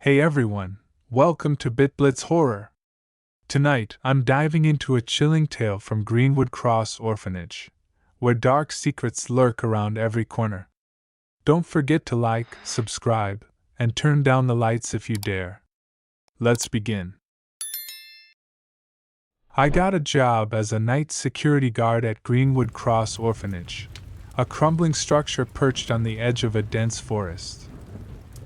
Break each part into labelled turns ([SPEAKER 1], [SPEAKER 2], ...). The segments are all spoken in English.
[SPEAKER 1] Hey everyone, welcome to BitBlitz Horror. Tonight, I'm diving into a chilling tale from Greenwood Cross Orphanage, where dark secrets lurk around every corner. Don't forget to like, subscribe, and turn down the lights if you dare. Let's begin. I got a job as a night security guard at Greenwood Cross Orphanage, a crumbling structure perched on the edge of a dense forest.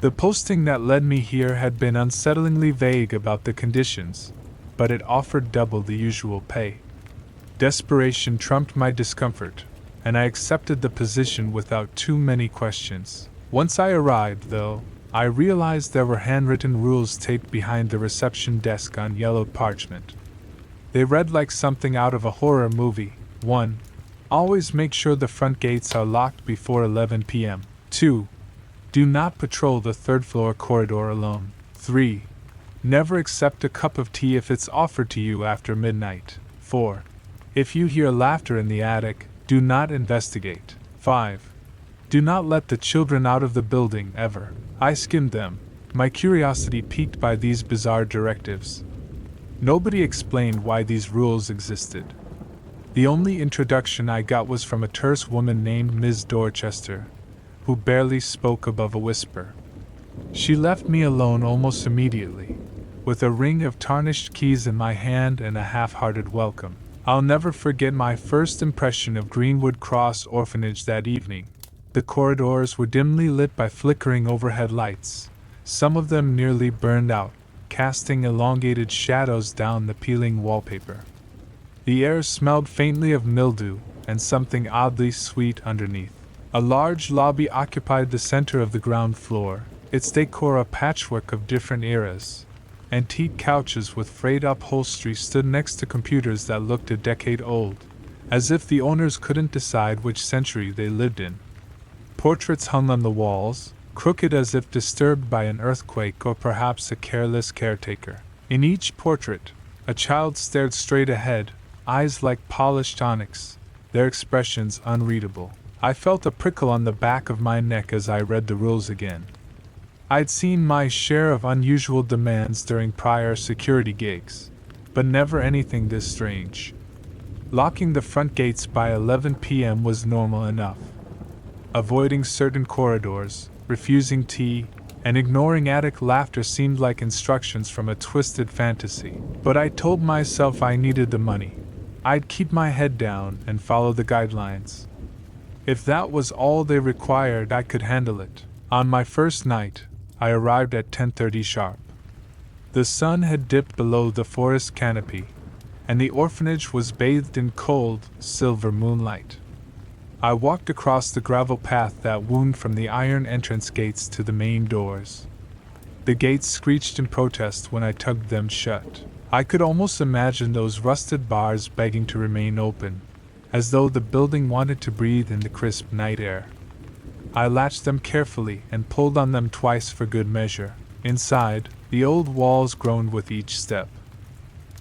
[SPEAKER 1] The posting that led me here had been unsettlingly vague about the conditions, but it offered double the usual pay. Desperation trumped my discomfort, and I accepted the position without too many questions. Once I arrived, though, I realized there were handwritten rules taped behind the reception desk on yellowed parchment. They read like something out of a horror movie. 1. Always make sure the front gates are locked before 11 p.m. 2. Do not patrol the third-floor corridor alone. 3. Never accept a cup of tea if it's offered to you after midnight. 4. If you hear laughter in the attic, do not investigate. 5. Do not let the children out of the building ever. I skimmed them, my curiosity piqued by these bizarre directives. Nobody explained why these rules existed. The only introduction I got was from a terse woman named Ms. Dorchester, who barely spoke above a whisper. She left me alone almost immediately, with a ring of tarnished keys in my hand and a half-hearted welcome. I'll never forget my first impression of Greenwood Cross Orphanage that evening. The corridors were dimly lit by flickering overhead lights, some of them nearly burned out, casting elongated shadows down the peeling wallpaper. The air smelled faintly of mildew and something oddly sweet underneath. A large lobby occupied the center of the ground floor, its decor a patchwork of different eras. Antique couches with frayed upholstery stood next to computers that looked a decade old, as if the owners couldn't decide which century they lived in. Portraits hung on the walls, crooked as if disturbed by an earthquake or perhaps a careless caretaker. In each portrait, a child stared straight ahead, eyes like polished onyx, their expressions unreadable. I felt a prickle on the back of my neck as I read the rules again. I'd seen my share of unusual demands during prior security gigs, but never anything this strange. Locking the front gates by 11 p.m. was normal enough. Avoiding certain corridors, refusing tea, and ignoring attic laughter seemed like instructions from a twisted fantasy. But I told myself I needed the money. I'd keep my head down and follow the guidelines. If that was all they required, I could handle it. On my first night, I arrived at 10:30 sharp. The sun had dipped below the forest canopy, and the orphanage was bathed in cold, silver moonlight. I walked across the gravel path that wound from the iron entrance gates to the main doors. The gates screeched in protest when I tugged them shut. I could almost imagine those rusted bars begging to remain open, as though the building wanted to breathe in the crisp night air. I latched them carefully and pulled on them twice for good measure. Inside, the old walls groaned with each step.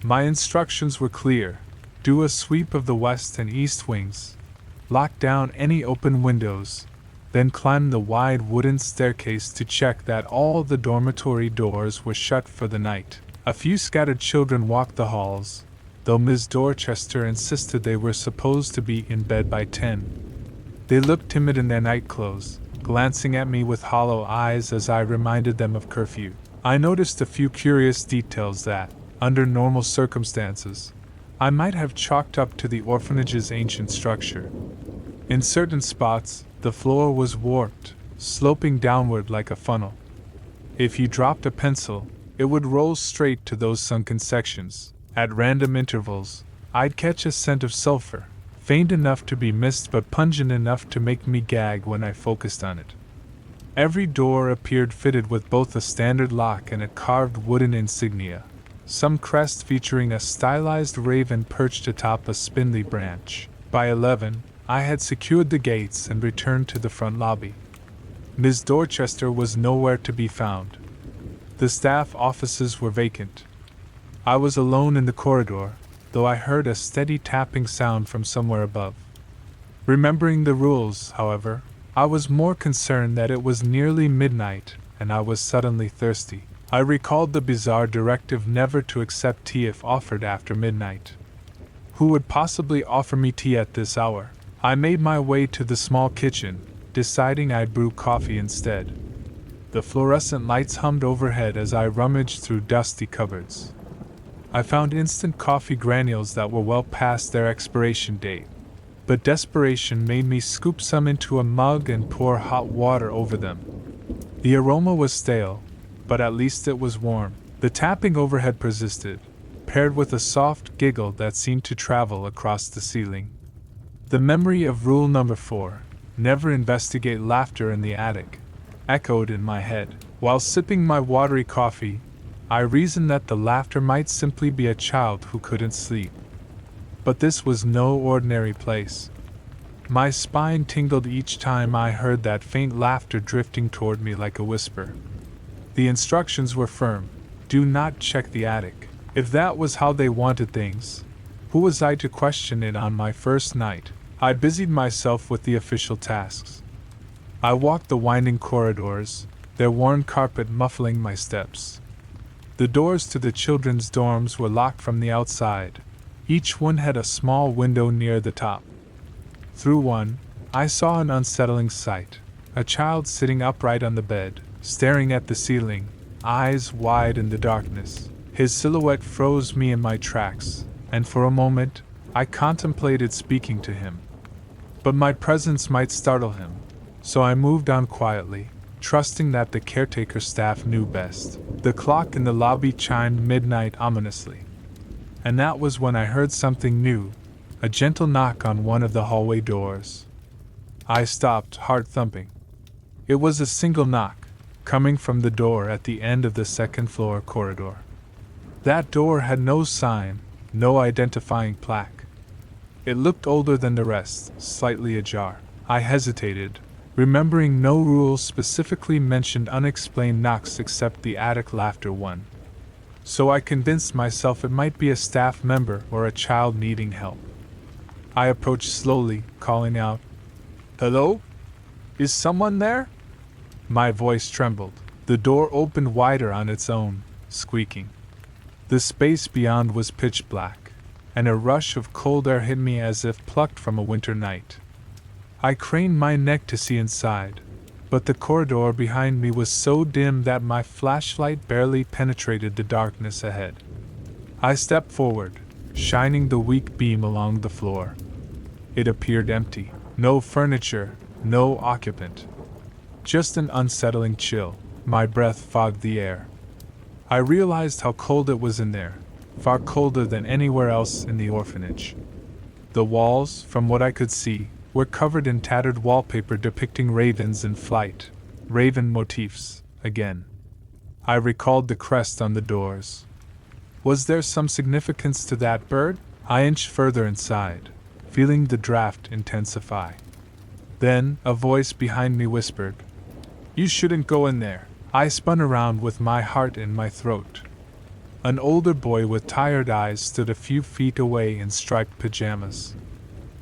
[SPEAKER 1] My instructions were clear: do a sweep of the west and east wings, lock down any open windows, then climb the wide wooden staircase to check that all the dormitory doors were shut for the night. A few scattered children walked the halls, though Ms. Dorchester insisted they were supposed to be in bed by 10. They looked timid in their nightclothes, glancing at me with hollow eyes as I reminded them of curfew. I noticed a few curious details that, under normal circumstances, I might have chalked up to the orphanage's ancient structure. In certain spots, the floor was warped, sloping downward like a funnel. If you dropped a pencil, it would roll straight to those sunken sections. At random intervals, I'd catch a scent of sulfur, faint enough to be missed but pungent enough to make me gag when I focused on it. Every door appeared fitted with both a standard lock and a carved wooden insignia, some crest featuring a stylized raven perched atop a spindly branch. By 11, I had secured the gates and returned to the front lobby. Ms. Dorchester was nowhere to be found. The staff offices were vacant. I was alone in the corridor, though I heard a steady tapping sound from somewhere above. Remembering the rules, however, I was more concerned that it was nearly midnight and I was suddenly thirsty. I recalled the bizarre directive never to accept tea if offered after midnight. Who would possibly offer me tea at this hour? I made my way to the small kitchen, deciding I'd brew coffee instead. The fluorescent lights hummed overhead as I rummaged through dusty cupboards. I found instant coffee granules that were well past their expiration date, but desperation made me scoop some into a mug and pour hot water over them. The aroma was stale, but at least it was warm. The tapping overhead persisted, paired with a soft giggle that seemed to travel across the ceiling. The memory of rule number 4, never investigate laughter in the attic, echoed in my head. While sipping my watery coffee, I reasoned that the laughter might simply be a child who couldn't sleep. But this was no ordinary place. My spine tingled each time I heard that faint laughter drifting toward me like a whisper. The instructions were firm: do not check the attic. If that was how they wanted things, who was I to question it on my first night? I busied myself with the official tasks. I walked the winding corridors, their worn carpet muffling my steps. The doors to the children's dorms were locked from the outside. Each one had a small window near the top. Through one, I saw an unsettling sight: a child sitting upright on the bed, staring at the ceiling, eyes wide in the darkness. His silhouette froze me in my tracks, and for a moment, I contemplated speaking to him. But my presence might startle him, so I moved on quietly, trusting that the caretaker staff knew best. The clock in the lobby chimed midnight ominously. And that was when I heard something new, a gentle knock on one of the hallway doors. I stopped, heart thumping. It was a single knock, coming from the door at the end of the second-floor corridor. That door had no sign, no identifying plaque. It looked older than the rest, slightly ajar. I hesitated, remembering no rules specifically mentioned unexplained knocks except the attic laughter one. So I convinced myself it might be a staff member or a child needing help. I approached slowly, calling out, "Hello? Is someone there?" My voice trembled. The door opened wider on its own, squeaking. The space beyond was pitch black, and a rush of cold air hit me as if plucked from a winter night. I craned my neck to see inside, but the corridor behind me was so dim that my flashlight barely penetrated the darkness ahead. I stepped forward, shining the weak beam along the floor. It appeared empty. No furniture, no occupant. Just an unsettling chill. My breath fogged the air. I realized how cold it was in there, far colder than anywhere else in the orphanage. The walls, from what I could see, were covered in tattered wallpaper depicting ravens in flight. Raven motifs, again. I recalled the crest on the doors. Was there some significance to that bird? I inched further inside, feeling the draft intensify. Then, a voice behind me whispered, "You shouldn't go in there." I spun around with my heart in my throat. An older boy with tired eyes stood a few feet away in striped pajamas.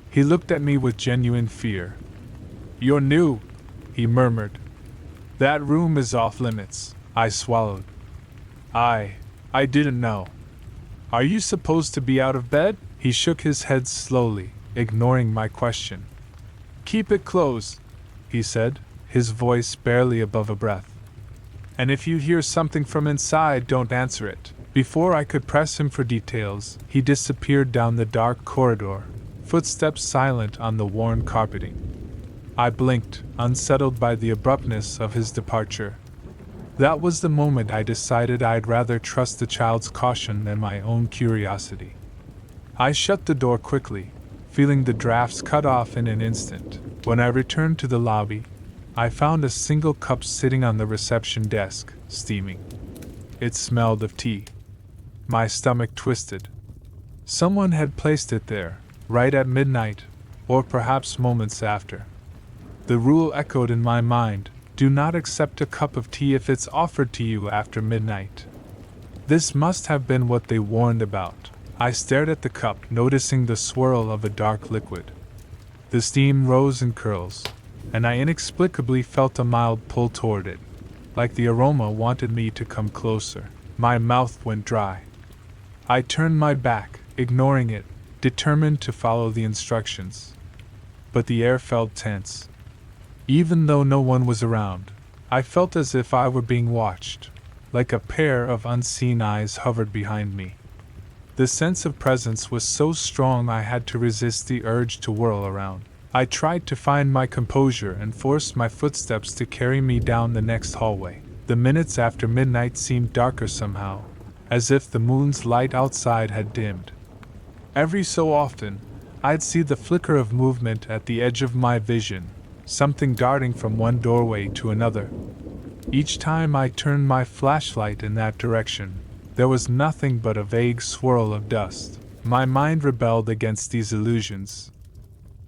[SPEAKER 1] He looked at me with genuine fear. "You're new," he murmured. "That room is off limits." I swallowed. I didn't know. "Are you supposed to be out of bed?" He shook his head slowly, ignoring my question. "Keep it closed," he said, his voice barely above a breath. "And if you hear something from inside, don't answer it." Before I could press him for details, he disappeared down the dark corridor, footsteps silent on the worn carpeting. I blinked, unsettled by the abruptness of his departure. That was the moment I decided I'd rather trust the child's caution than my own curiosity. I shut the door quickly, feeling the drafts cut off in an instant. When I returned to the lobby, I found a single cup sitting on the reception desk, steaming. It smelled of tea. My stomach twisted. Someone had placed it there, right at midnight, or perhaps moments after. The rule echoed in my mind: do not accept a cup of tea if it's offered to you after midnight. This must have been what they warned about. I stared at the cup, noticing the swirl of a dark liquid. The steam rose in curls, and I inexplicably felt a mild pull toward it. like the aroma wanted me to come closer. My mouth went dry. I turned my back, ignoring it, determined to follow the instructions. But the air felt tense. Even though no one was around, I felt as if I were being watched, like a pair of unseen eyes hovered behind me. The sense of presence was so strong I had to resist the urge to whirl around. I tried to find my composure and forced my footsteps to carry me down the next hallway. The minutes after midnight seemed darker somehow, as if the moon's light outside had dimmed. Every so often, I'd see the flicker of movement at the edge of my vision, something darting from one doorway to another. Each time I turned my flashlight in that direction, there was nothing but a vague swirl of dust. My mind rebelled against these illusions.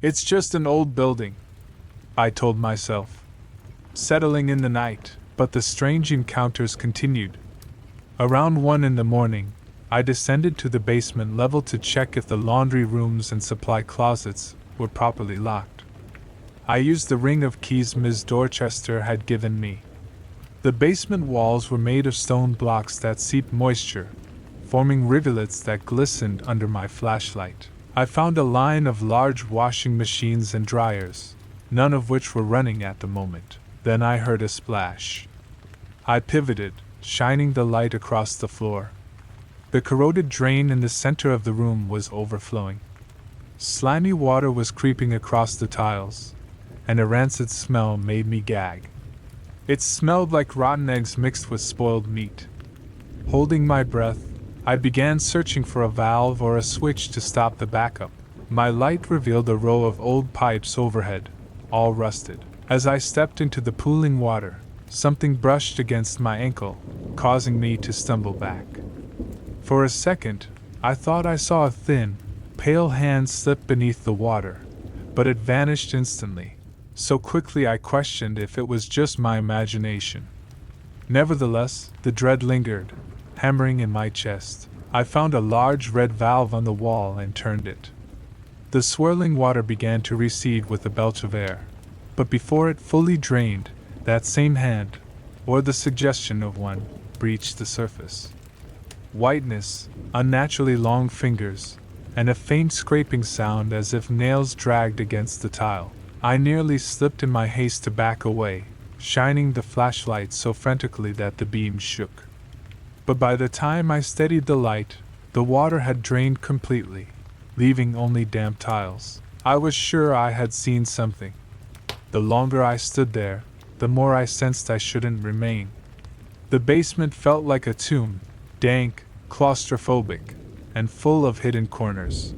[SPEAKER 1] It's just an old building, I told myself, settling in the night, but the strange encounters continued. Around 1 in the morning, I descended to the basement level to check if the laundry rooms and supply closets were properly locked. I used the ring of keys Ms. Dorchester had given me. The basement walls were made of stone blocks that seeped moisture, forming rivulets that glistened under my flashlight. I found a line of large washing machines and dryers, none of which were running at the moment. Then I heard a splash. I pivoted, shining the light across the floor. The corroded drain in the center of the room was overflowing. Slimy water was creeping across the tiles, and a rancid smell made me gag. It smelled like rotten eggs mixed with spoiled meat. Holding my breath, I began searching for a valve or a switch to stop the backup. My light revealed a row of old pipes overhead, all rusted. As I stepped into the pooling water, something brushed against my ankle, causing me to stumble back. For a second, I thought I saw a thin, pale hand slip beneath the water, but it vanished instantly. So quickly I questioned if it was just my imagination. Nevertheless, the dread lingered, hammering in my chest. I found a large red valve on the wall and turned it. The swirling water began to recede with a belch of air, but before it fully drained, that same hand, or the suggestion of one, breached the surface. Whiteness, unnaturally long fingers, and a faint scraping sound as if nails dragged against the tile. I nearly slipped in my haste to back away, shining the flashlight so frantically that the beam shook. But by the time I steadied the light, the water had drained completely, leaving only damp tiles. I was sure I had seen something. The longer I stood there, the more I sensed I shouldn't remain. The basement felt like a tomb, dank, claustrophobic, and full of hidden corners.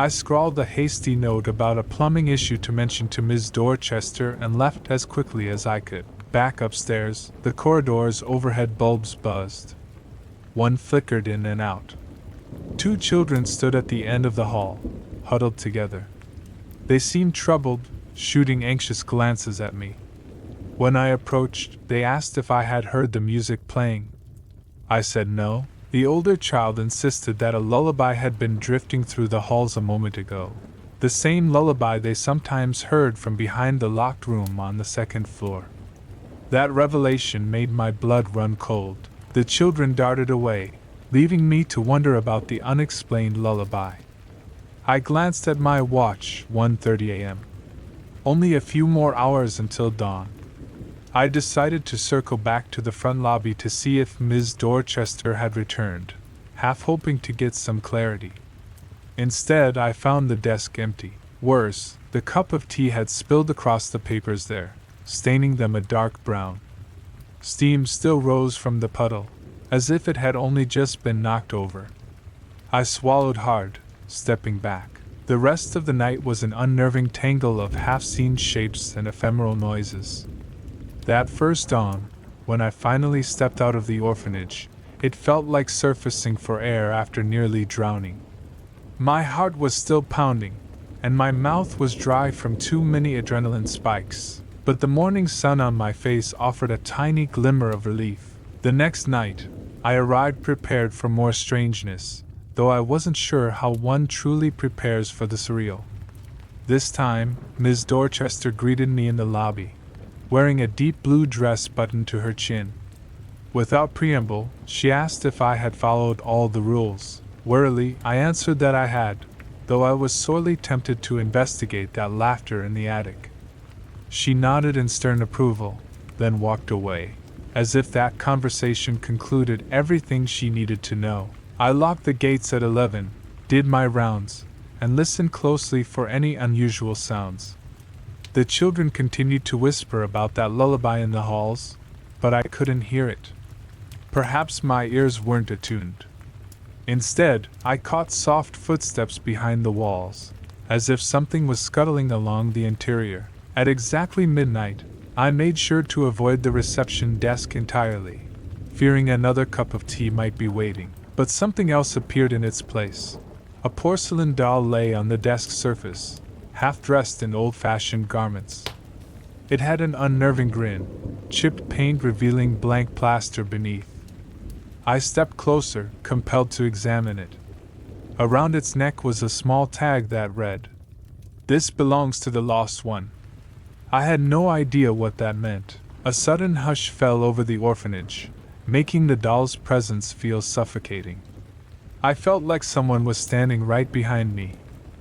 [SPEAKER 1] I scrawled a hasty note about a plumbing issue to mention to Ms. Dorchester and left as quickly as I could. Back upstairs, the corridor's overhead bulbs buzzed. One flickered in and out. 2 children stood at the end of the hall, huddled together. They seemed troubled, shooting anxious glances at me. When I approached, they asked if I had heard the music playing. I said no. The older child insisted that a lullaby had been drifting through the halls a moment ago, the same lullaby they sometimes heard from behind the locked room on the 2nd floor. That revelation made my blood run cold. The children darted away, leaving me to wonder about the unexplained lullaby. I glanced at my watch, 1:30 a.m. Only a few more hours until dawn. I decided to circle back to the front lobby to see if Ms. Dorchester had returned, half hoping to get some clarity. Instead, I found the desk empty. Worse, the cup of tea had spilled across the papers there, staining them a dark brown. Steam still rose from the puddle, as if it had only just been knocked over. I swallowed hard, stepping back. The rest of the night was an unnerving tangle of half-seen shapes and ephemeral noises. That first dawn, when I finally stepped out of the orphanage, it felt like surfacing for air after nearly drowning. My heart was still pounding, and my mouth was dry from too many adrenaline spikes, but the morning sun on my face offered a tiny glimmer of relief. The next night, I arrived prepared for more strangeness, though I wasn't sure how one truly prepares for the surreal. This time, Ms. Dorchester greeted me in the lobby. wearing a deep blue dress buttoned to her chin. Without preamble, she asked if I had followed all the rules. Wearily, I answered that I had, though I was sorely tempted to investigate that laughter in the attic. She nodded in stern approval, then walked away, as if that conversation concluded everything she needed to know. I locked the gates at 11, did my rounds, and listened closely for any unusual sounds. The children continued to whisper about that lullaby in the halls, but I couldn't hear it. Perhaps my ears weren't attuned. Instead, I caught soft footsteps behind the walls, as if something was scuttling along the interior. At exactly midnight, I made sure to avoid the reception desk entirely, fearing another cup of tea might be waiting. But something else appeared in its place. A porcelain doll lay on the desk surface, half dressed in old-fashioned garments. It had an unnerving grin, chipped paint revealing blank plaster beneath. I stepped closer, compelled to examine it. Around its neck was a small tag that read, "This belongs to the lost one." I had no idea what that meant. A sudden hush fell over the orphanage, making the doll's presence feel suffocating. I felt like someone was standing right behind me,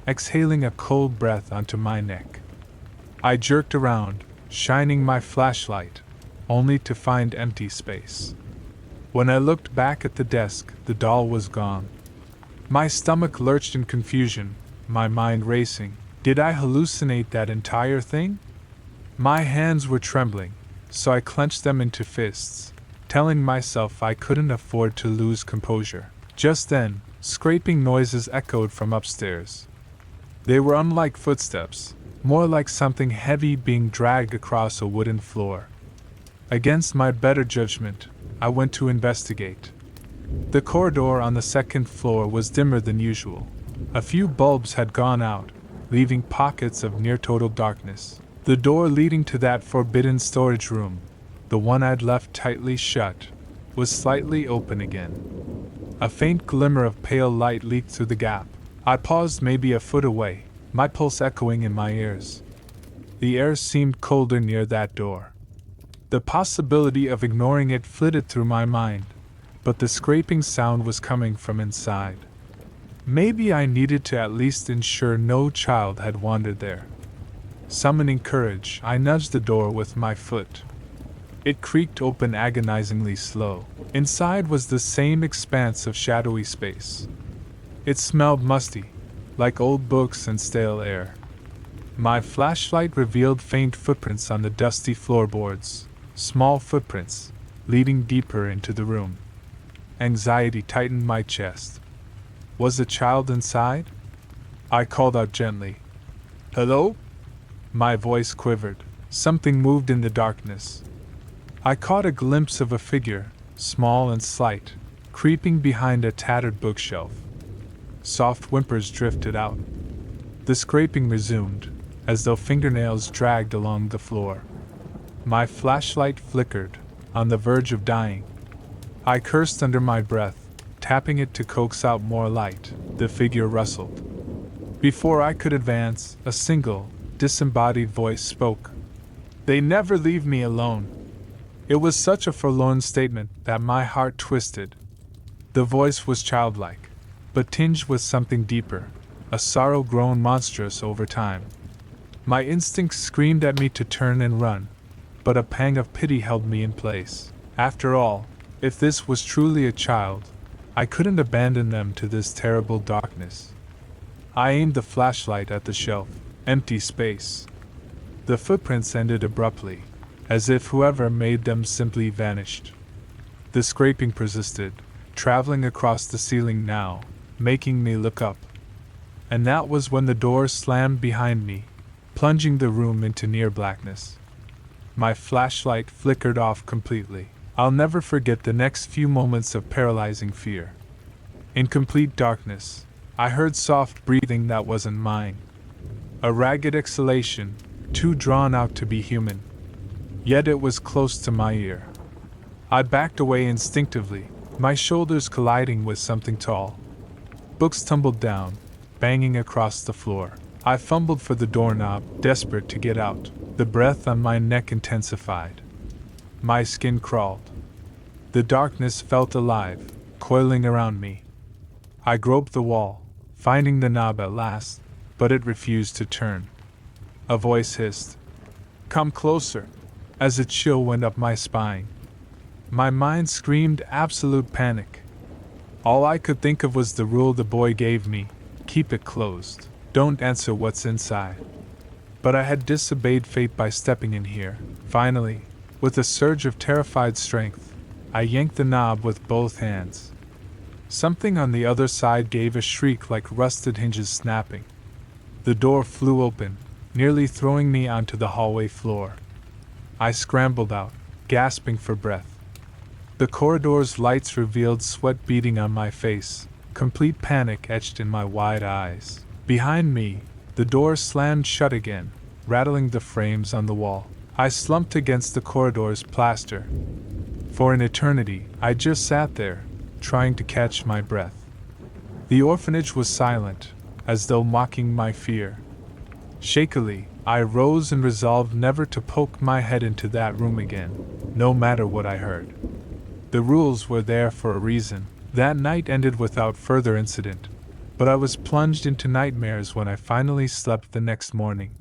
[SPEAKER 1] exhaling a cold breath onto my neck. I jerked around, shining my flashlight, only to find empty space. When I looked back at the desk, the doll was gone. My stomach lurched in confusion, my mind racing. Did I hallucinate that entire thing? My hands were trembling, so I clenched them into fists, telling myself I couldn't afford to lose composure. Just then, scraping noises echoed from upstairs. They were unlike footsteps, more like something heavy being dragged across a wooden floor. Against my better judgment, I went to investigate. The corridor on the second floor was dimmer than usual. A few bulbs had gone out, leaving pockets of near-total darkness. The door leading to that forbidden storage room, the one I'd left tightly shut, was slightly open again. A faint glimmer of pale light leaked through the gap. I paused maybe a foot away, my pulse echoing in my ears. The air seemed colder near that door. The possibility of ignoring it flitted through my mind, but the scraping sound was coming from inside. Maybe I needed to at least ensure no child had wandered there. Summoning courage, I nudged the door with my foot. It creaked open agonizingly slow. Inside was the same expanse of shadowy space. It smelled musty, like old books and stale air. My flashlight revealed faint footprints on the dusty floorboards, small footprints, leading deeper into the room. Anxiety tightened my chest. Was the child inside? I called out gently. "Hello?" My voice quivered. Something moved in the darkness. I caught a glimpse of a figure, small and slight, creeping behind a tattered bookshelf. Soft whimpers drifted out. The scraping resumed, as though fingernails dragged along the floor. My flashlight flickered, on the verge of dying. I cursed under my breath, tapping it to coax out more light. The figure rustled. Before I could advance, a single, disembodied voice spoke. "They never leave me alone." It was such a forlorn statement that my heart twisted. The voice was childlike, but tinged with something deeper, a sorrow grown monstrous over time. My instincts screamed at me to turn and run, but a pang of pity held me in place. After all, if this was truly a child, I couldn't abandon them to this terrible darkness. I aimed the flashlight at the shelf. Empty space. The footprints ended abruptly, as if whoever made them simply vanished. The scraping persisted, traveling across the ceiling now, making me look up. And that was when the door slammed behind me, plunging the room into near blackness. My flashlight flickered off completely. I'll never forget the next few moments of paralyzing fear. In complete darkness, I heard soft breathing that wasn't mine. A ragged exhalation, too drawn out to be human. Yet it was close to my ear. I backed away instinctively, my shoulders colliding with something tall. Books tumbled down, banging across the floor. I fumbled for the doorknob, desperate to get out. The breath on my neck intensified. My skin crawled. The darkness felt alive, coiling around me. I groped the wall, finding the knob at last, but it refused to turn. A voice hissed, "Come closer," as a chill went up my spine. My mind screamed absolute panic. All I could think of was the rule the boy gave me: keep it closed, don't answer what's inside. But I had disobeyed fate by stepping in here. Finally, with a surge of terrified strength, I yanked the knob with both hands. Something on the other side gave a shriek like rusted hinges snapping. The door flew open, nearly throwing me onto the hallway floor. I scrambled out, gasping for breath. The corridor's lights revealed sweat beading on my face, complete panic etched in my wide eyes. Behind me, the door slammed shut again, rattling the frames on the wall. I slumped against the corridor's plaster. For an eternity, I just sat there, trying to catch my breath. The orphanage was silent, as though mocking my fear. Shakily, I rose and resolved never to poke my head into that room again, no matter what I heard. The rules were there for a reason. That night ended without further incident, but I was plunged into nightmares when I finally slept the next morning.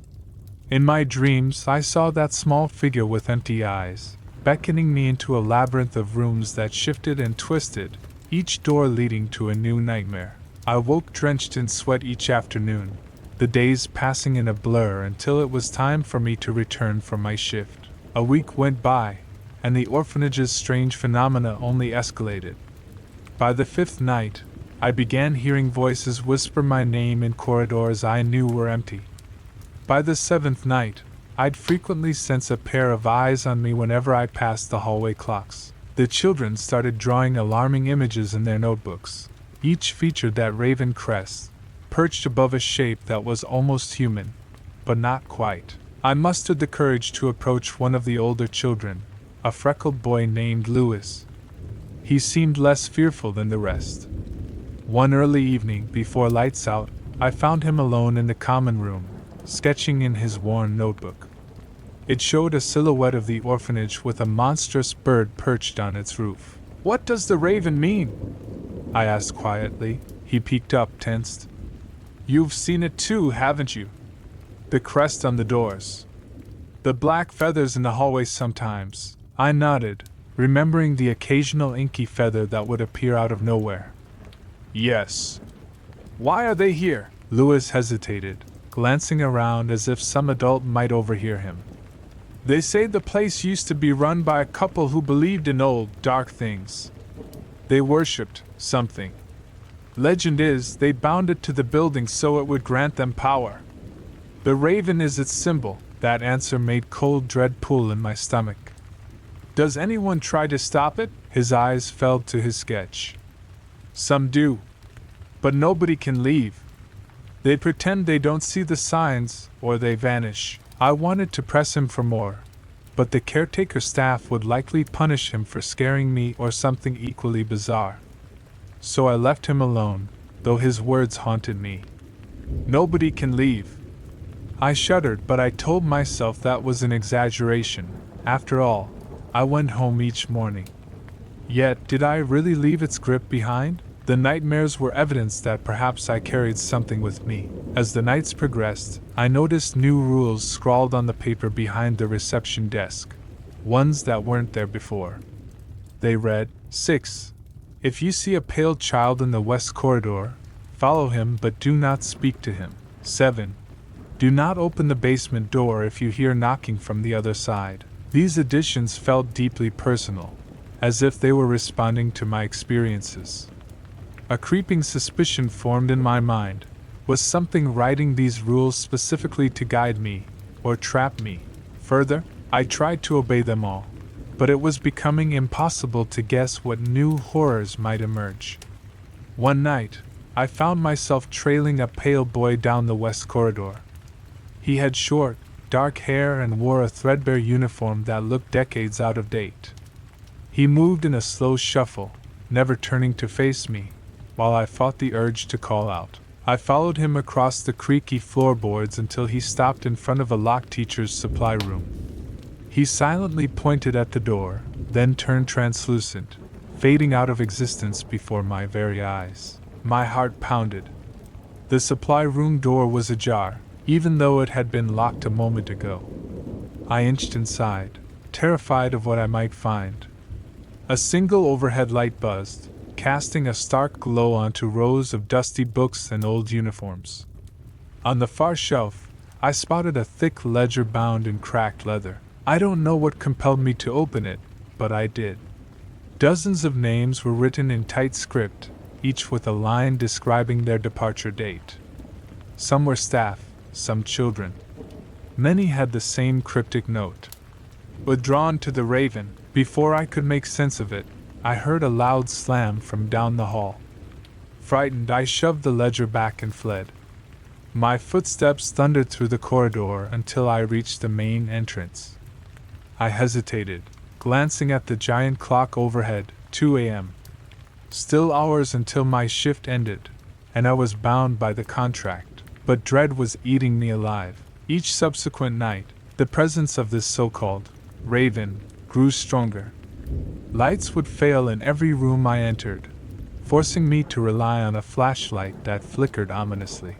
[SPEAKER 1] In my dreams, I saw that small figure with empty eyes, beckoning me into a labyrinth of rooms that shifted and twisted, each door leading to a new nightmare. I woke drenched in sweat each afternoon, the days passing in a blur until it was time for me to return from my shift. A week went by, and the orphanage's strange phenomena only escalated. By the 5th night, I began hearing voices whisper my name in corridors I knew were empty. By the 7th night, I'd frequently sense a pair of eyes on me whenever I passed the hallway clocks. The children started drawing alarming images in their notebooks. Each featured that raven crest, perched above a shape that was almost human, but not quite. I mustered the courage to approach one of the older children, a freckled boy named Lewis. He seemed less fearful than the rest. One early evening, before lights out, I found him alone in the common room, sketching in his worn notebook. It showed a silhouette of the orphanage with a monstrous bird perched on its roof. "What does the raven mean?" I asked quietly. He peeked up, tensed. "You've seen it too, haven't you? The crest on the doors. The black feathers in the hallways sometimes." I nodded, remembering the occasional inky feather that would appear out of nowhere. "Yes." "Why are they here?" Lewis hesitated, glancing around as if some adult might overhear him. "They say the place used to be run by a couple who believed in old, dark things. They worshipped something. Legend is they bound it to the building so it would grant them power. The raven is its symbol." That answer made cold dread pool in my stomach. "Does anyone try to stop it?" His eyes fell to his sketch. "Some do. But nobody can leave. They pretend they don't see the signs, or they vanish." I wanted to press him for more, but the caretaker staff would likely punish him for scaring me or something equally bizarre. So I left him alone, though his words haunted me. "Nobody can leave." I shuddered, but I told myself that was an exaggeration. After all, I went home each morning. Yet, did I really leave its grip behind? The nightmares were evidence that perhaps I carried something with me. As the nights progressed, I noticed new rules scrawled on the paper behind the reception desk, ones that weren't there before. They read, 6. If you see a pale child in the west corridor, follow him but do not speak to him. 7. Do not open the basement door if you hear knocking from the other side. These additions felt deeply personal, as if they were responding to my experiences. A creeping suspicion formed in my mind. Was something writing these rules specifically to guide me, or trap me? Further, I tried to obey them all, but it was becoming impossible to guess what new horrors might emerge. One night, I found myself trailing a pale boy down the west corridor. He had short, dark hair and wore a threadbare uniform that looked decades out of date. He moved in a slow shuffle, never turning to face me, while I fought the urge to call out. I followed him across the creaky floorboards until he stopped in front of a locked teacher's supply room. He silently pointed at the door, then turned translucent, fading out of existence before my very eyes. My heart pounded. The supply room door was ajar, even though it had been locked a moment ago. I inched inside, terrified of what I might find. A single overhead light buzzed, casting a stark glow onto rows of dusty books and old uniforms. On the far shelf, I spotted a thick ledger bound in cracked leather. I don't know what compelled me to open it, but I did. Dozens of names were written in tight script, each with a line describing their departure date. Some were staff, some children. Many had the same cryptic note. Withdrawn to the Raven. Before I could make sense of it, I heard a loud slam from down the hall. Frightened, I shoved the ledger back and fled. My footsteps thundered through the corridor until I reached the main entrance. I hesitated, glancing at the giant clock overhead, 2 a.m. Still hours until my shift ended, and I was bound by the contract, but dread was eating me alive. Each subsequent night, the presence of this so-called Raven grew stronger. Lights would fail in every room I entered, forcing me to rely on a flashlight that flickered ominously.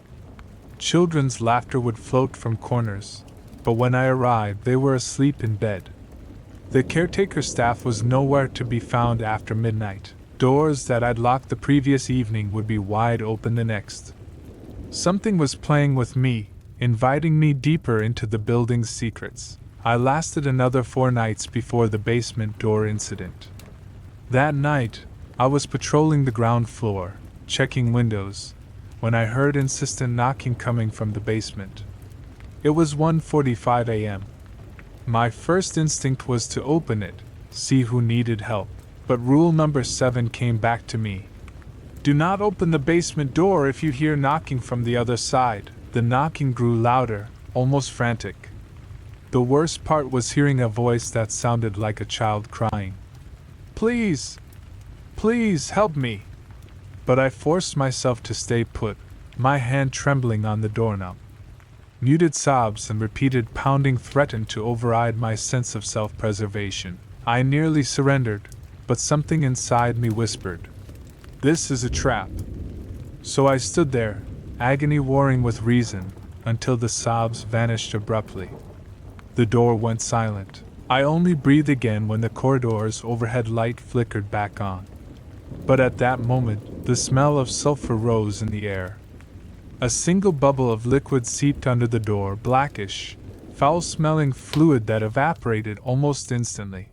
[SPEAKER 1] Children's laughter would float from corners, but when I arrived they were asleep in bed. The caretaker staff was nowhere to be found after midnight. Doors that I'd locked the previous evening would be wide open the next. Something was playing with me, inviting me deeper into the building's secrets. I lasted another 4 nights before the basement door incident. That night, I was patrolling the ground floor, checking windows, when I heard insistent knocking coming from the basement. It was 1:45 a.m. My first instinct was to open it, see who needed help, but rule number 7 came back to me. Do not open the basement door if you hear knocking from the other side. The knocking grew louder, almost frantic. The worst part was hearing a voice that sounded like a child crying. Please! Please help me! But I forced myself to stay put, my hand trembling on the doorknob. Muted sobs and repeated pounding threatened to override my sense of self-preservation. I nearly surrendered, but something inside me whispered, "This is a trap." So I stood there, agony warring with reason, until the sobs vanished abruptly. The door went silent. I only breathed again when the corridor's overhead light flickered back on. But at that moment, the smell of sulfur rose in the air. A single bubble of liquid seeped under the door, blackish, foul-smelling fluid that evaporated almost instantly.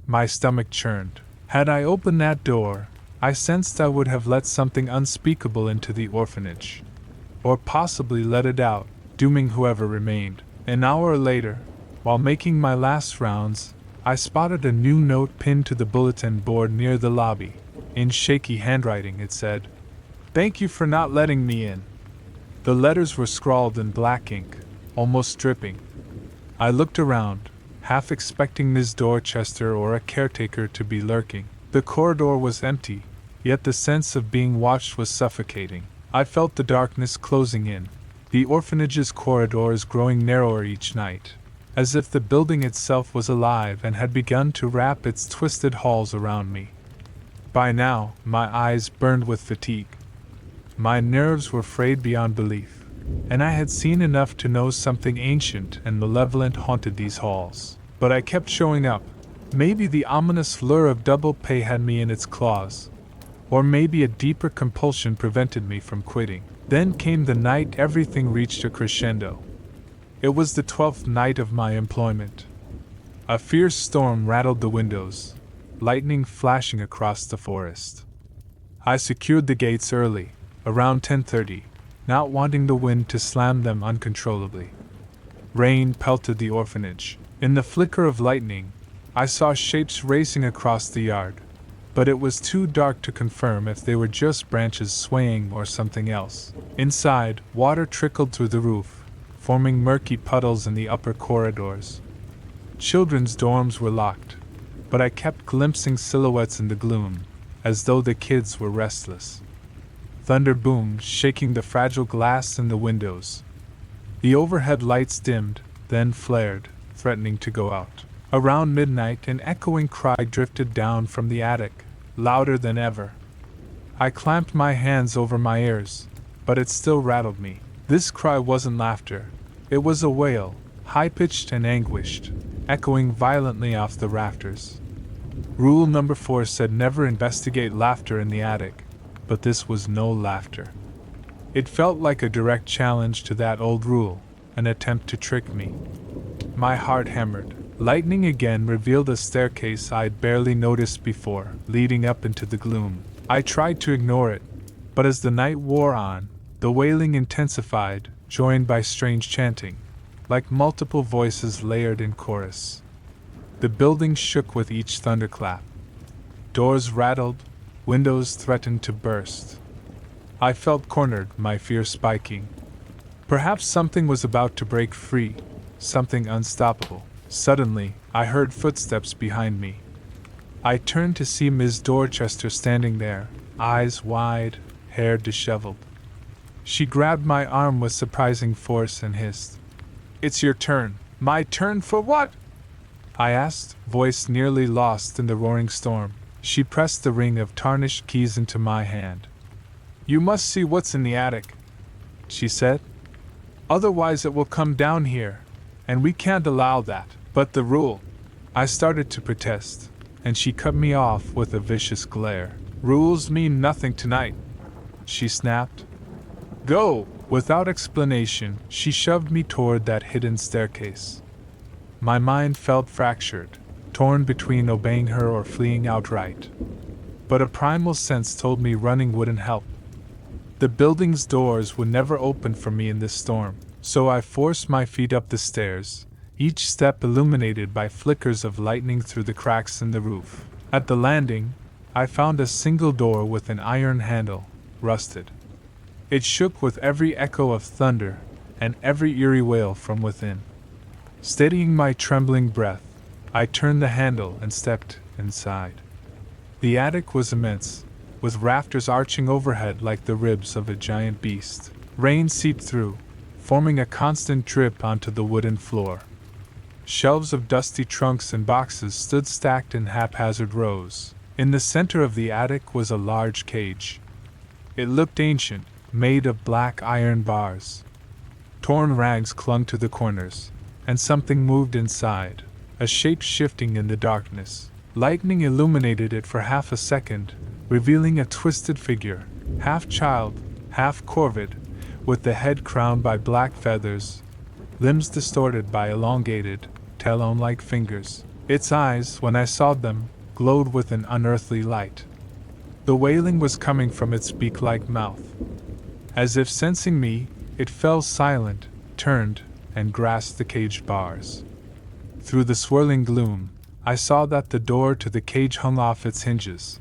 [SPEAKER 1] My stomach churned. Had I opened that door, I sensed I would have let something unspeakable into the orphanage. Or possibly let it out, dooming whoever remained. An hour later, while making my last rounds, I spotted a new note pinned to the bulletin board near the lobby. In shaky handwriting it said, "Thank you for not letting me in." The letters were scrawled in black ink, almost dripping. I looked around, half expecting Ms. Dorchester or a caretaker to be lurking. The corridor was empty, yet the sense of being watched was suffocating. I felt the darkness closing in, the orphanage's corridors growing narrower each night, as if the building itself was alive and had begun to wrap its twisted halls around me. By now, my eyes burned with fatigue. My nerves were frayed beyond belief, and I had seen enough to know something ancient and malevolent haunted these halls. But I kept showing up. Maybe the ominous lure of double pay had me in its claws, or maybe a deeper compulsion prevented me from quitting. Then came the night everything reached a crescendo. It was the 12th night of my employment. A fierce storm rattled the windows, lightning flashing across the forest. I secured the gates early, around 10:30, not wanting the wind to slam them uncontrollably. Rain pelted the orphanage. In the flicker of lightning, I saw shapes racing across the yard, but it was too dark to confirm if they were just branches swaying or something else. Inside, water trickled through the roof, forming murky puddles in the upper corridors. Children's dorms were locked, but I kept glimpsing silhouettes in the gloom, as though the kids were restless. Thunder boomed, shaking the fragile glass in the windows. The overhead lights dimmed, then flared, threatening to go out. Around midnight, an echoing cry drifted down from the attic, louder than ever. I clamped my hands over my ears, but it still rattled me. This cry wasn't laughter. It was a wail, high-pitched and anguished, echoing violently off the rafters. Rule number 4 said never investigate laughter in the attic, but this was no laughter. It felt like a direct challenge to that old rule, an attempt to trick me. My heart hammered. Lightning again revealed a staircase I'd barely noticed before, leading up into the gloom. I tried to ignore it, but as the night wore on, the wailing intensified, joined by strange chanting, like multiple voices layered in chorus. The building shook with each thunderclap. Doors rattled, windows threatened to burst. I felt cornered, my fear spiking. Perhaps something was about to break free, something unstoppable. Suddenly, I heard footsteps behind me. I turned to see Ms. Dorchester standing there, eyes wide, hair disheveled. She grabbed my arm with surprising force and hissed, "It's your turn." "My turn for what?" I asked, voice nearly lost in the roaring storm. She pressed the ring of tarnished keys into my hand. "You must see what's in the attic," she said. "Otherwise it will come down here, and we can't allow that." "But the rule," I started to protest, and she cut me off with a vicious glare. "Rules mean nothing tonight," she snapped. "Go!" Without explanation, she shoved me toward that hidden staircase. My mind felt fractured, torn between obeying her or fleeing outright. But a primal sense told me running wouldn't help. The building's doors would never open for me in this storm, so I forced my feet up the stairs, each step illuminated by flickers of lightning through the cracks in the roof. At the landing, I found a single door with an iron handle, rusted. It shook with every echo of thunder and every eerie wail from within. Steadying my trembling breath, I turned the handle and stepped inside. The attic was immense, with rafters arching overhead like the ribs of a giant beast. Rain seeped through, forming a constant drip onto the wooden floor. Shelves of dusty trunks and boxes stood stacked in haphazard rows. In the center of the attic was a large cage. It looked ancient, made of black iron bars. Torn rags clung to the corners, and something moved inside, a shape shifting in the darkness. Lightning illuminated it for half a second, revealing a twisted figure, half child, half corvid, with the head crowned by black feathers, limbs distorted by elongated, talon-like fingers. Its eyes, when I saw them, glowed with an unearthly light. The wailing was coming from its beak-like mouth. As if sensing me, it fell silent, turned, and grasped the cage bars. Through the swirling gloom, I saw that the door to the cage hung off its hinges,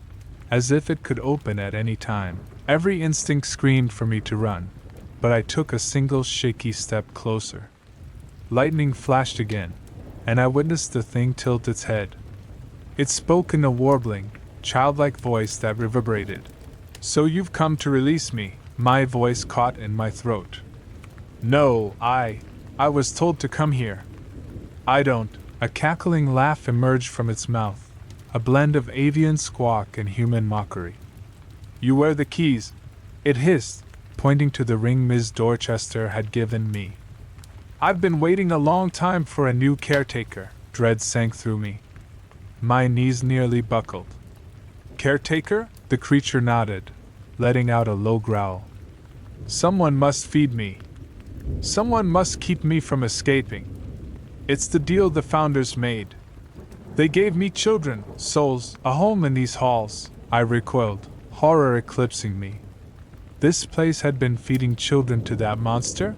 [SPEAKER 1] as if it could open at any time. Every instinct screamed for me to run, but I took a single shaky step closer. Lightning flashed again, and I witnessed the thing tilt its head. It spoke in a warbling, childlike voice that reverberated. "So you've come to release me?" My voice caught in my throat. "No, I was told to come here." "I don't." A cackling laugh emerged from its mouth, a blend of avian squawk and human mockery. "You wear the keys," it hissed, pointing to the ring Ms. Dorchester had given me. "I've been waiting a long time for a new caretaker." Dread sank through me. My knees nearly buckled. "Caretaker?" The creature nodded, letting out a low growl. "Someone must feed me. Someone must keep me from escaping. It's the deal the founders made. They gave me children, souls, a home in these halls." I recoiled, horror eclipsing me. This place had been feeding children to that monster?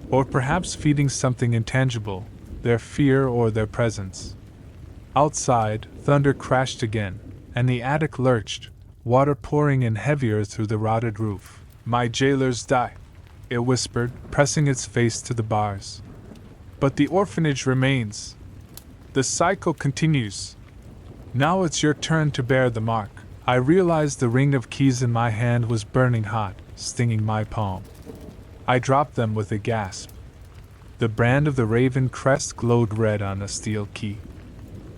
[SPEAKER 1] Or perhaps feeding something intangible, their fear or their presence. Outside, thunder crashed again, and the attic lurched, water pouring in heavier through the rotted roof. "My jailers die," it whispered, pressing its face to the bars. "But the orphanage remains. The cycle continues. Now it's your turn to bear the mark." I realized the ring of keys in my hand was burning hot, stinging my palm. I dropped them with a gasp. The brand of the raven crest glowed red on a steel key.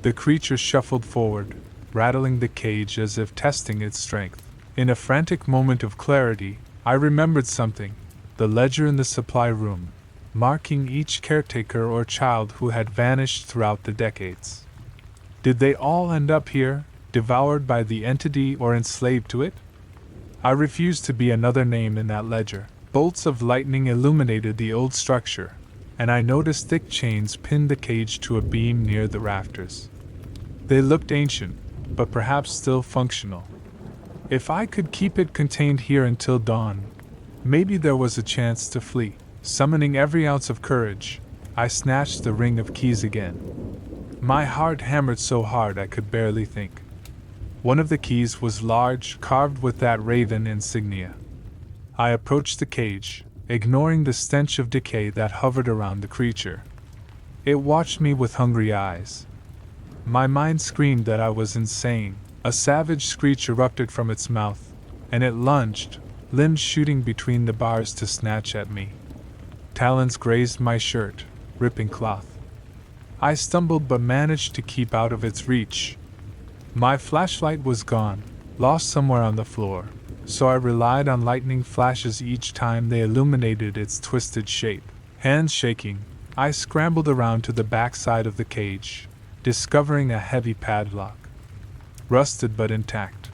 [SPEAKER 1] The creature shuffled forward, rattling the cage as if testing its strength. In a frantic moment of clarity, I remembered something: the ledger in the supply room, marking each caretaker or child who had vanished throughout the decades. Did they all end up here, devoured by the entity or enslaved to it? I refused to be another name in that ledger. Bolts of lightning illuminated the old structure, and I noticed thick chains pinned the cage to a beam near the rafters. They looked ancient, but perhaps still functional. If I could keep it contained here until dawn, maybe there was a chance to flee. Summoning every ounce of courage, I snatched the ring of keys again. My heart hammered so hard I could barely think. One of the keys was large, carved with that raven insignia. I approached the cage, ignoring the stench of decay that hovered around the creature. It watched me with hungry eyes. My mind screamed that I was insane. A savage screech erupted from its mouth, and it lunged, limbs shooting between the bars to snatch at me. Talons grazed my shirt, ripping cloth. I stumbled but managed to keep out of its reach. My flashlight was gone, lost somewhere on the floor, so I relied on lightning flashes each time they illuminated its twisted shape. Hands shaking, I scrambled around to the backside of the cage, discovering a heavy padlock. Rusted but intact.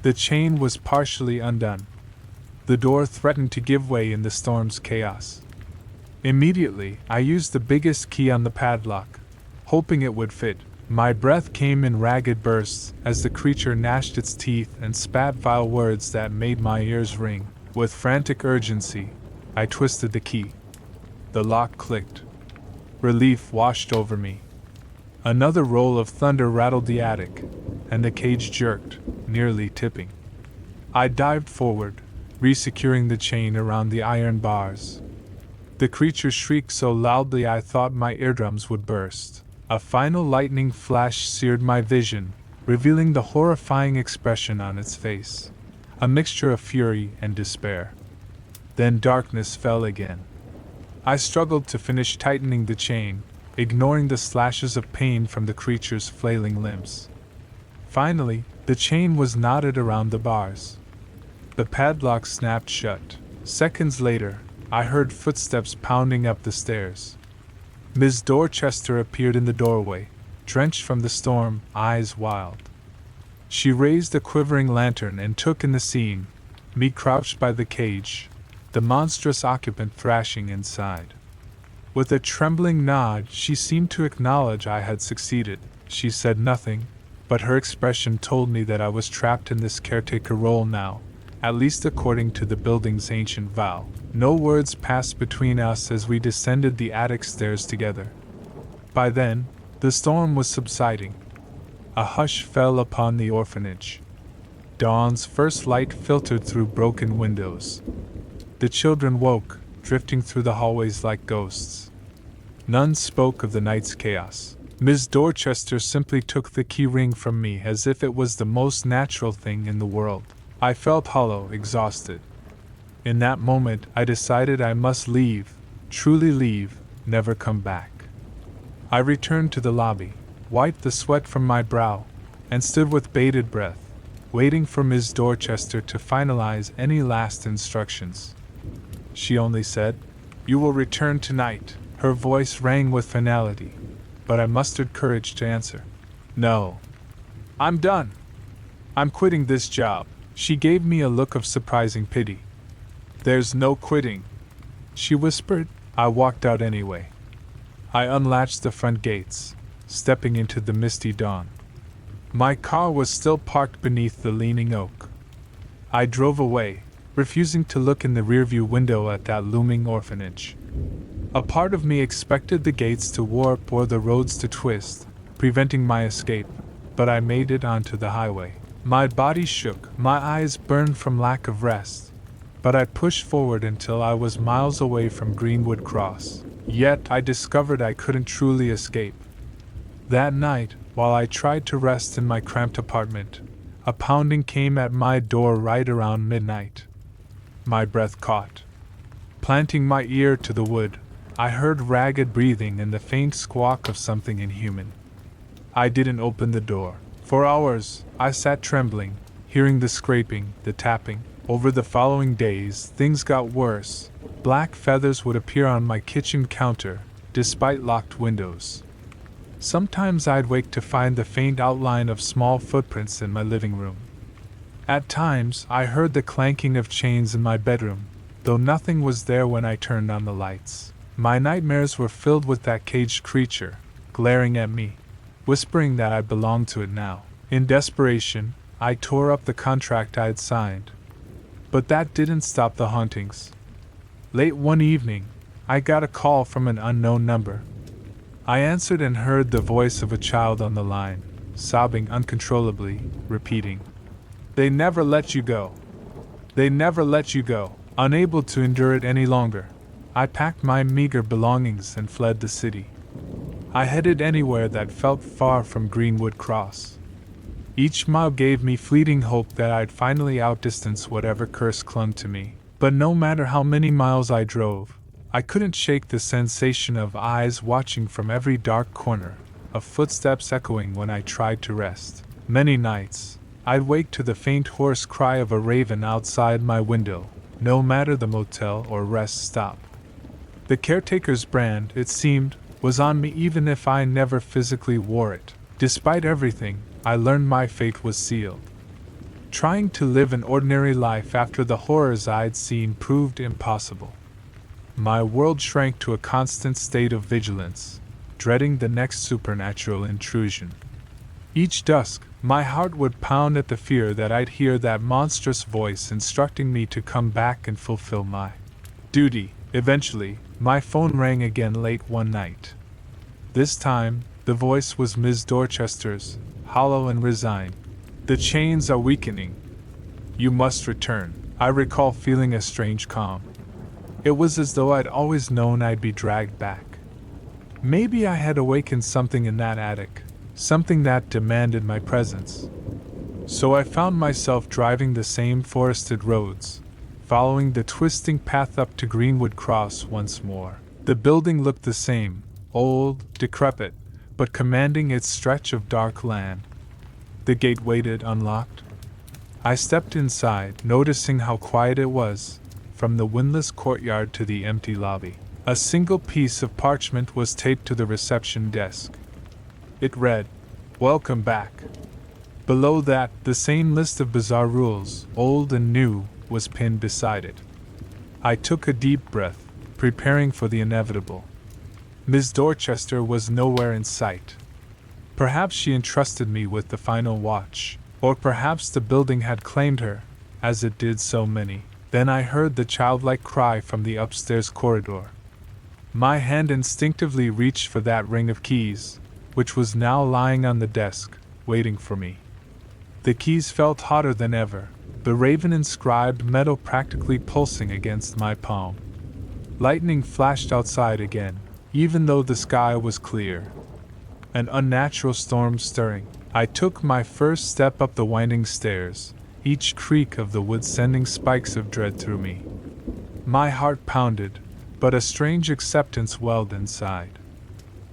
[SPEAKER 1] The chain was partially undone. The door threatened to give way in the storm's chaos. Immediately, I used the biggest key on the padlock, hoping it would fit. My breath came in ragged bursts as the creature gnashed its teeth and spat vile words that made my ears ring. With frantic urgency, I twisted the key. The lock clicked. Relief washed over me. Another roll of thunder rattled the attic, and the cage jerked, nearly tipping. I dived forward, resecuring the chain around the iron bars. The creature shrieked so loudly I thought my eardrums would burst. A final lightning flash seared my vision, revealing the horrifying expression on its face, a mixture of fury and despair. Then darkness fell again. I struggled to finish tightening the chain, ignoring the slashes of pain from the creature's flailing limbs. Finally, the chain was knotted around the bars. The padlock snapped shut. Seconds later, I heard footsteps pounding up the stairs. Ms. Dorchester appeared in the doorway, drenched from the storm, eyes wild. She raised a quivering lantern and took in the scene, me crouched by the cage, the monstrous occupant thrashing inside. With a trembling nod, she seemed to acknowledge I had succeeded. She said nothing, but her expression told me that I was trapped in this caretaker role now, at least according to the building's ancient vow. No words passed between us as we descended the attic stairs together. By then, the storm was subsiding. A hush fell upon the orphanage. Dawn's first light filtered through broken windows. The children woke, drifting through the hallways like ghosts. None spoke of the night's chaos. Ms. Dorchester simply took the key ring from me as if it was the most natural thing in the world. I felt hollow, exhausted. In that moment, I decided I must leave, truly leave, never come back. I returned to the lobby, wiped the sweat from my brow, and stood with bated breath, waiting for Ms. Dorchester to finalize any last instructions. She only said, "You will return tonight." Her voice rang with finality, but I mustered courage to answer, "No. I'm done. I'm quitting this job." She gave me a look of surprising pity. "There's no quitting," she whispered. I walked out anyway. I unlatched the front gates, stepping into the misty dawn. My car was still parked beneath the leaning oak. I drove away, refusing to look in the rearview window at that looming orphanage. A part of me expected the gates to warp or the roads to twist, preventing my escape, but I made it onto the highway. My body shook, my eyes burned from lack of rest, but I pushed forward until I was miles away from Greenwood Cross. Yet I discovered I couldn't truly escape. That night, while I tried to rest in my cramped apartment, A pounding came at my door right around midnight. My breath caught. Planting my ear to the wood, I heard ragged breathing and the faint squawk of something inhuman. I didn't open the door. For hours, I sat trembling, hearing the scraping, the tapping. Over the following days, things got worse. Black feathers would appear on my kitchen counter, despite locked windows. Sometimes I'd wake to find the faint outline of small footprints in my living room. At times, I heard the clanking of chains in my bedroom, though nothing was there when I turned on the lights. My nightmares were filled with that caged creature, glaring at me, whispering that I belonged to it now. In desperation, I tore up the contract I'd signed. But that didn't stop the hauntings. Late one evening, I got a call from an unknown number. I answered and heard the voice of a child on the line, sobbing uncontrollably, repeating, "They never let you go. They never let you go." Unable to endure it any longer, I packed my meager belongings and fled the city. I headed anywhere that felt far from Greenwood Cross. Each mile gave me fleeting hope that I'd finally outdistance whatever curse clung to me. But no matter how many miles I drove, I couldn't shake the sensation of eyes watching from every dark corner, of footsteps echoing when I tried to rest. Many nights, I'd wake to the faint hoarse cry of a raven outside my window, no matter the motel or rest stop. The caretaker's brand, it seemed, was on me even if I never physically wore it. Despite everything, I learned my fate was sealed. Trying to live an ordinary life after the horrors I'd seen proved impossible. My world shrank to a constant state of vigilance, dreading the next supernatural intrusion. Each dusk, my heart would pound at the fear that I'd hear that monstrous voice instructing me to come back and fulfill my duty. Eventually, my phone rang again late one night. This time, the voice was Ms. Dorchester's, hollow and resigned. "The chains are weakening. You must return." I recall feeling a strange calm. It was as though I'd always known I'd be dragged back. Maybe I had awakened something in that attic, something that demanded my presence. So I found myself driving the same forested roads, following the twisting path up to Greenwood Cross once more. The building looked the same, old, decrepit, but commanding its stretch of dark land. The gate waited unlocked. I stepped inside, noticing how quiet it was, from the windless courtyard to the empty lobby. A single piece of parchment was taped to the reception desk. It read, "Welcome back." Below that, the same list of bizarre rules, old and new, was pinned beside it. I took a deep breath, preparing for the inevitable. Ms. Dorchester was nowhere in sight. Perhaps she entrusted me with the final watch, or perhaps the building had claimed her, as it did so many. Then I heard the childlike cry from the upstairs corridor. My hand instinctively reached for that ring of keys, which was now lying on the desk, waiting for me. The keys felt hotter than ever, the raven-inscribed metal practically pulsing against my palm. Lightning flashed outside again, even though the sky was clear. An unnatural storm stirring. I took my first step up the winding stairs, each creak of the wood sending spikes of dread through me. My heart pounded, but a strange acceptance welled inside.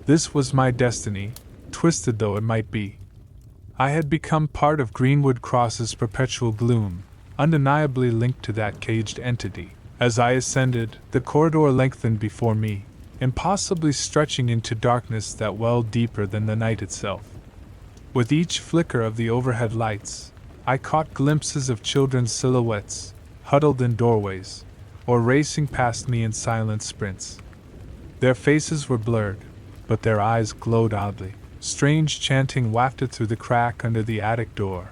[SPEAKER 1] This was my destiny, twisted though it might be. I had become part of Greenwood Cross's perpetual gloom, undeniably linked to that caged entity. As I ascended, the corridor lengthened before me, impossibly stretching into darkness that welled deeper than the night itself. With each flicker of the overhead lights, I caught glimpses of children's silhouettes, huddled in doorways, or racing past me in silent sprints. Their faces were blurred, but their eyes glowed oddly. Strange chanting wafted through the crack under the attic door.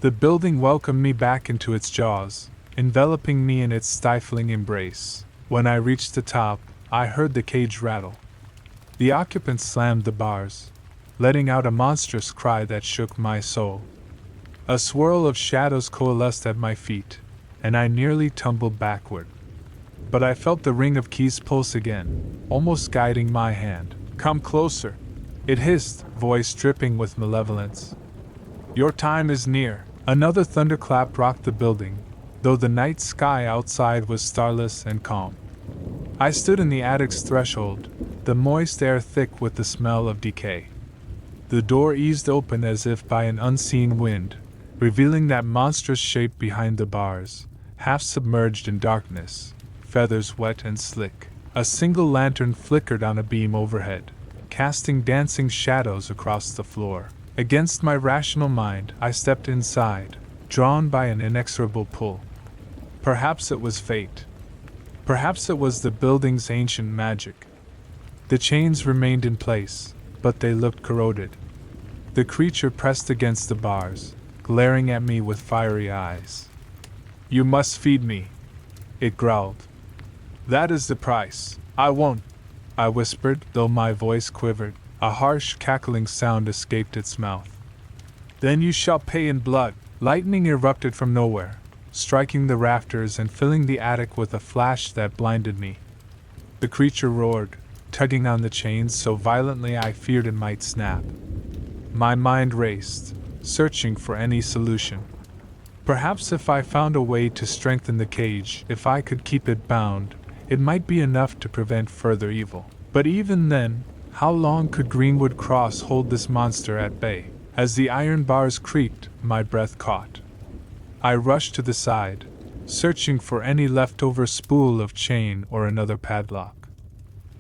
[SPEAKER 1] The building welcomed me back into its jaws, enveloping me in its stifling embrace. When I reached the top, I heard the cage rattle. The occupants slammed the bars, letting out a monstrous cry that shook my soul. A swirl of shadows coalesced at my feet, and I nearly tumbled backward. But I felt the ring of keys pulse again, almost guiding my hand. "Come closer," it hissed, voice dripping with malevolence. Your time is near. Another thunderclap rocked the building, though the night sky outside was starless and calm. I stood in the attic's threshold, the moist air thick with the smell of decay. The door eased open as if by an unseen wind, revealing that monstrous shape behind the bars, half submerged in darkness, feathers wet and slick. A single lantern flickered on a beam overhead, casting dancing shadows across the floor. Against my rational mind, I stepped inside, drawn by an inexorable pull. Perhaps it was fate. Perhaps it was the building's ancient magic. The chains remained in place, but they looked corroded. The creature pressed against the bars, glaring at me with fiery eyes. You must feed me, it growled. That is the price. I won't, I whispered, though my voice quivered. A harsh, cackling sound escaped its mouth. Then you shall pay in blood. Lightning erupted from nowhere, striking the rafters and filling the attic with a flash that blinded me. The creature roared, tugging on the chains so violently I feared it might snap. My mind raced, searching for any solution. Perhaps if I found a way to strengthen the cage, if I could keep it bound, it might be enough to prevent further evil. But even then, how long could Greenwood Cross hold this monster at bay? As the iron bars creaked, my breath caught. I rushed to the side, searching for any leftover spool of chain or another padlock.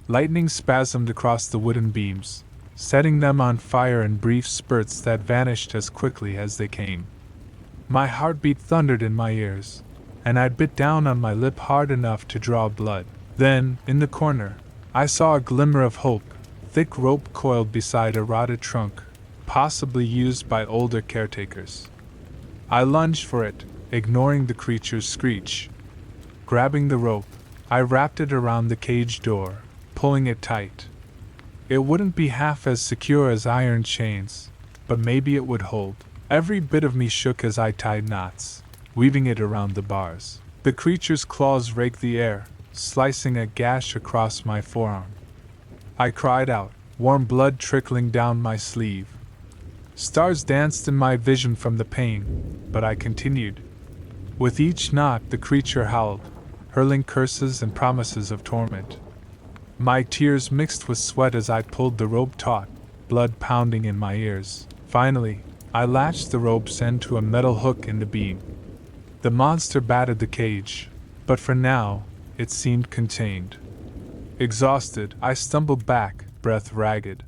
[SPEAKER 1] Lightning spasmed across the wooden beams, setting them on fire in brief spurts that vanished as quickly as they came. My heartbeat thundered in my ears, and I bit down on my lip hard enough to draw blood. Then, in the corner, I saw a glimmer of hope. Thick rope coiled beside a rotted trunk, possibly used by older caretakers. I lunged for it, ignoring the creature's screech. Grabbing the rope, I wrapped it around the cage door, pulling it tight. It wouldn't be half as secure as iron chains, but maybe it would hold. Every bit of me shook as I tied knots, weaving it around the bars. The creature's claws raked the air, slicing a gash across my forearm. I cried out, warm blood trickling down my sleeve. Stars danced in my vision from the pain, but I continued. With each knot, the creature howled, hurling curses and promises of torment. My tears mixed with sweat as I pulled the rope taut, blood pounding in my ears. Finally, I latched the rope's end to a metal hook in the beam. The monster battered the cage, but for now, it seemed contained. Exhausted, I stumbled back, breath ragged.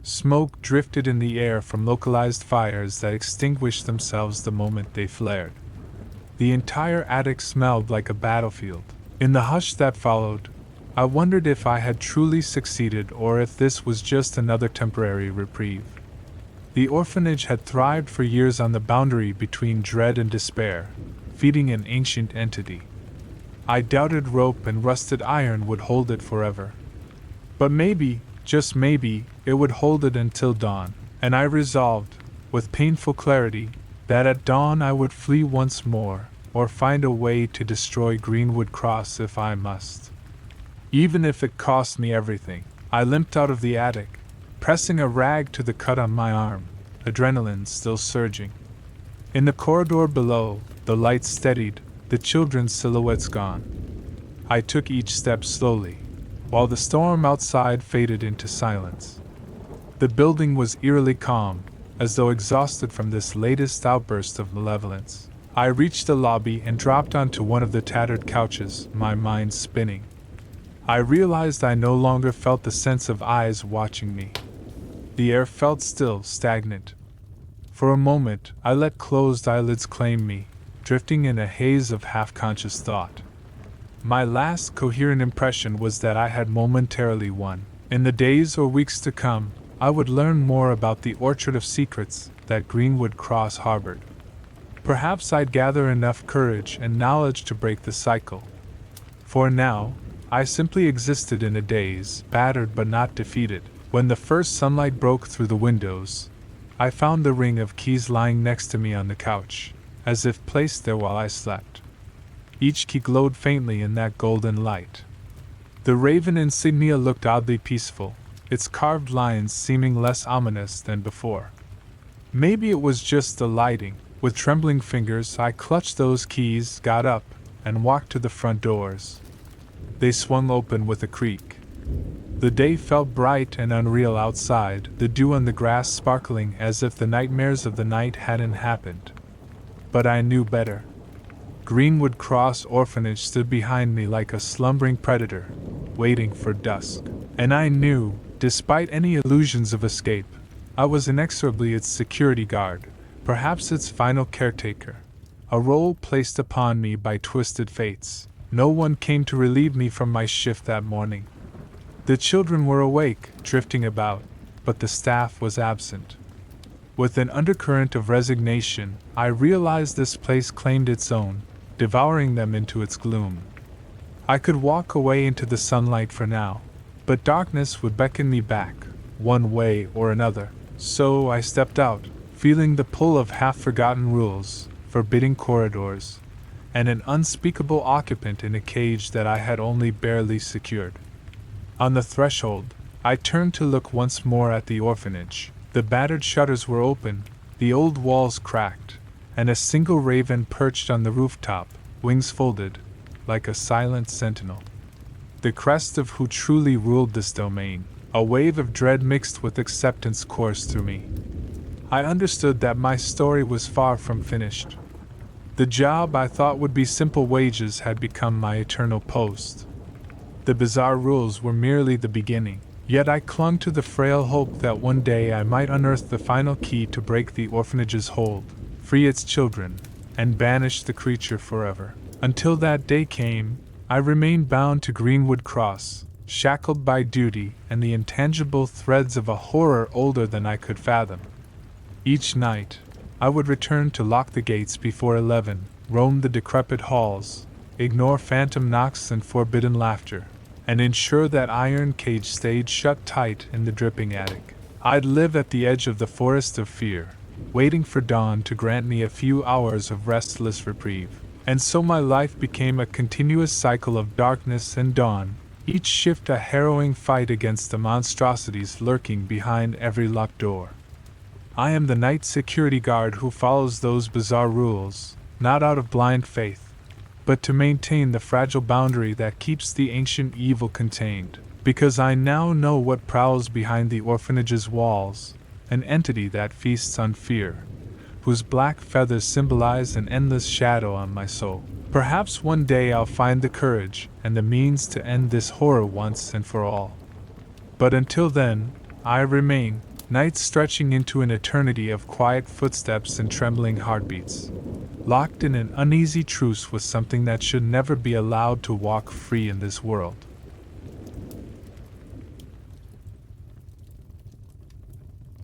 [SPEAKER 1] Smoke drifted in the air from localized fires that extinguished themselves the moment they flared. The entire attic smelled like a battlefield. In the hush that followed, I wondered if I had truly succeeded or if this was just another temporary reprieve. The orphanage had thrived for years on the boundary between dread and despair, feeding an ancient entity. I doubted rope and rusted iron would hold it forever. But maybe, just maybe, it would hold it until dawn, and I resolved, with painful clarity, that at dawn I would flee once more, or find a way to destroy Greenwood Cross if I must. Even if it cost me everything. I limped out of the attic, pressing a rag to the cut on my arm, adrenaline still surging. In the corridor below, the light steadied, the children's silhouettes gone. I took each step slowly, while the storm outside faded into silence. The building was eerily calm, as though exhausted from this latest outburst of malevolence. I reached the lobby and dropped onto one of the tattered couches, my mind spinning. I realized I no longer felt the sense of eyes watching me. The air felt still, stagnant. For a moment, I let closed eyelids claim me, drifting in a haze of half-conscious thought. My last coherent impression was that I had momentarily won. In the days or weeks to come, I would learn more about the orchard of secrets that Greenwood Cross harbored. Perhaps I'd gather enough courage and knowledge to break the cycle. For now, I simply existed in a daze, battered but not defeated. When the first sunlight broke through the windows, I found the ring of keys lying next to me on the couch, as if placed there while I slept. Each key glowed faintly in that golden light. The raven insignia looked oddly peaceful, its carved lines seeming less ominous than before. Maybe it was just the lighting. With trembling fingers, I clutched those keys, got up, and walked to the front doors. They swung open with a creak. The day felt bright and unreal outside, the dew on the grass sparkling as if the nightmares of the night hadn't happened. But I knew better. Greenwood Cross Orphanage stood behind me like a slumbering predator, waiting for dusk. And I knew, despite any illusions of escape, I was inexorably its security guard, perhaps its final caretaker. A role placed upon me by twisted fates. No one came to relieve me from my shift that morning. The children were awake, drifting about, but the staff was absent. With an undercurrent of resignation, I realized this place claimed its own, devouring them into its gloom. I could walk away into the sunlight for now, but darkness would beckon me back, one way or another. So I stepped out, feeling the pull of half-forgotten rules, forbidding corridors, and an unspeakable occupant in a cage that I had only barely secured. On the threshold, I turned to look once more at the orphanage. The battered shutters were open, the old walls cracked, and a single raven perched on the rooftop, wings folded, like a silent sentinel. The crest of who truly ruled this domain. A wave of dread mixed with acceptance coursed through me. I understood that my story was far from finished. The job I thought would be simple wages had become my eternal post. The bizarre rules were merely the beginning, yet I clung to the frail hope that one day I might unearth the final key to break the orphanage's hold, free its children, and banish the creature forever. Until that day came, I remained bound to Greenwood Cross, shackled by duty and the intangible threads of a horror older than I could fathom. Each night, I would return to lock the gates before 11, roam the decrepit halls, ignore phantom knocks and forbidden laughter, and ensure that iron cage stayed shut tight in the dripping attic. I'd live at the edge of the forest of fear, waiting for dawn to grant me a few hours of restless reprieve. And so my life became a continuous cycle of darkness and dawn, each shift a harrowing fight against the monstrosities lurking behind every locked door. I am the night security guard who follows those bizarre rules, not out of blind faith, but to maintain the fragile boundary that keeps the ancient evil contained, because I now know what prowls behind the orphanage's walls, an entity that feasts on fear, whose black feathers symbolize an endless shadow on my soul. Perhaps one day I'll find the courage and the means to end this horror once and for all. But until then, I remain, nights stretching into an eternity of quiet footsteps and trembling heartbeats, locked in an uneasy truce with something that should never be allowed to walk free in this world.